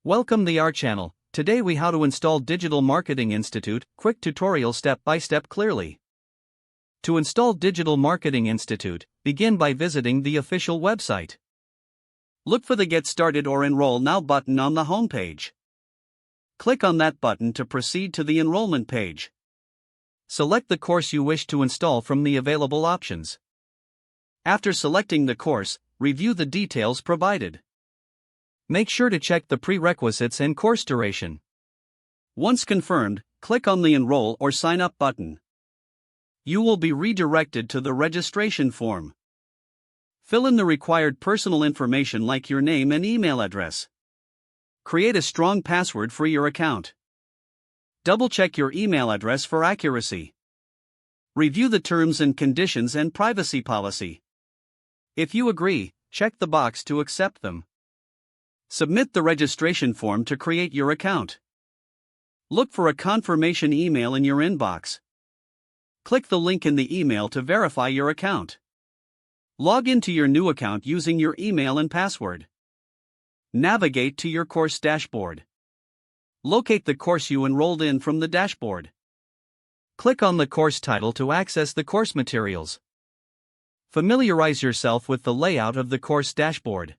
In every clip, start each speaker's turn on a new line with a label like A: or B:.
A: Welcome to our channel. Today we how to install Digital Marketing Institute, quick tutorial step by step clearly. To install Digital Marketing Institute, begin by visiting the official website. Look for the Get Started or Enroll Now button on the home page. Click on that button to proceed to the enrollment page. Select the course you wish to install from the available options. After selecting the course, review the details provided. Make sure to check the prerequisites and course duration. Once confirmed, click on the Enroll or Sign Up button. You will be redirected to the registration form. Fill in the required personal information like your name and email address. Create a strong password for your account. Double-check your email address for accuracy. Review the terms and conditions and privacy policy. If you agree, check the box to accept them. Submit the registration form to create your account. Look for a confirmation email in your inbox. Click the link in the email to verify your account. Log into your new account using your email and password. Navigate to your course dashboard. Locate the course you enrolled in from the dashboard. Click on the course title to access the course materials. Familiarize yourself with the layout of the course dashboard.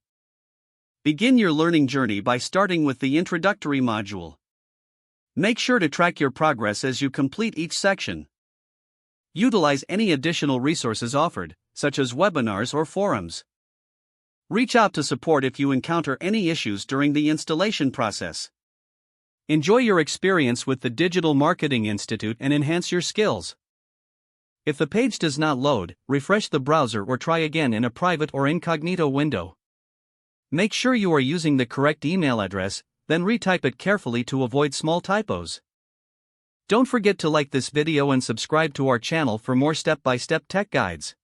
A: Begin your learning journey by starting with the introductory module. Make sure to track your progress as you complete each section. Utilize any additional resources offered, such as webinars or forums. Reach out to support if you encounter any issues during the installation process. Enjoy your experience with the Digital Marketing Institute and enhance your skills. If the page does not load, refresh the browser or try again in a private or incognito window. Make sure you are using the correct email address, then retype it carefully to avoid small typos. Don't forget to like this video and subscribe to our channel for more step-by-step tech guides.